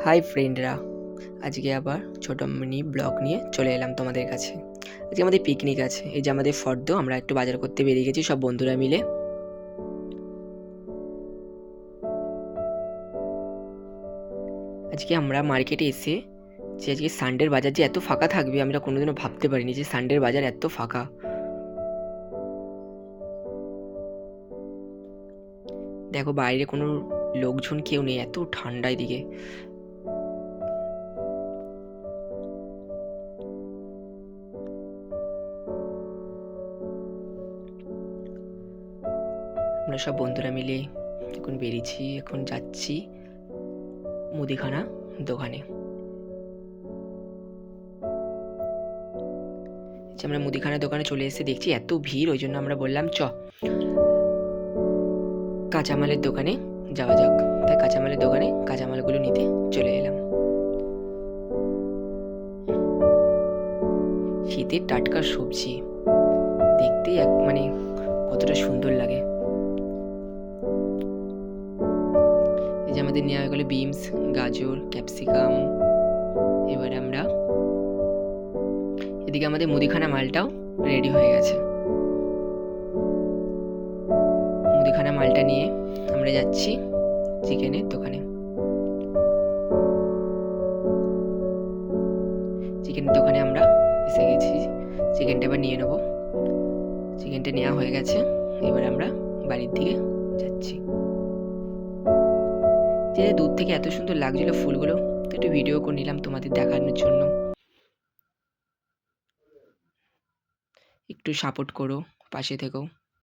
High ফ্রেন্ডরা, আজকে আবার ছোট মিনি ব্লগ নিয়ে চলে এলাম তোমাদের কাছে। আজকে আমাদের পিকনিক আছে। এই যে আমাদের ফর্দ, আমরা একটু বাজার করতে বেরিয়ে গেছি সব বন্ধুরা মিলে। আজকে আমরা মার্কেটে এসে যে আজকে সানডের বাজার যে এত ফাঁকা থাকবে আমরা কোনোদিনও ভাবতে পারিনি যে সানডের বাজার এত ফাঁকা। দেখো বাইরে কোনো লোকজন কেউ নেই, এত ঠান্ডা এদিকে। আমরা সব বন্ধুরা মিলে এখন বেরিয়েছি, এখন যাচ্ছি মুদিখানা দোকানে। আমরা মুদিখানা দোকানে চলে এসে দেখছি এত ভিড়, ওই জন্য আমরা বললাম কাঁচামালের দোকানে যাওয়া যাক। তাই কাঁচামালের দোকানে কাঁচামালগুলো নিতে চলে এলাম। শীতের টাটকা সবজি দেখতে কতটা সুন্দর লাগে। এই যে আমাদের নেওয়া হয়ে গেল বিনস, গাজর, ক্যাপসিকাম। এবারে আমরা এদিকে আমাদের মুদিখানা মালটাও রেডি হয়ে গেছে। মুদিখানা মালটা নিয়ে আমরা যাচ্ছি চিকেনের দোকানে। চিকেনের দোকানে আমরা এসে গেছি, চিকেনটা এবার নিয়ে নেবো। চিকেনটা নেওয়া হয়ে গেছে, এবার আমরা বাড়ির দিকে যাচ্ছি। যে দূর থেকে এত সুন্দর লাগছিল ফুলগুলো, তো একটু ভিডিও করে নিলাম তোমাদের দেখানোর জন্য। একটু সাপোর্ট করো, পাশে থেকো।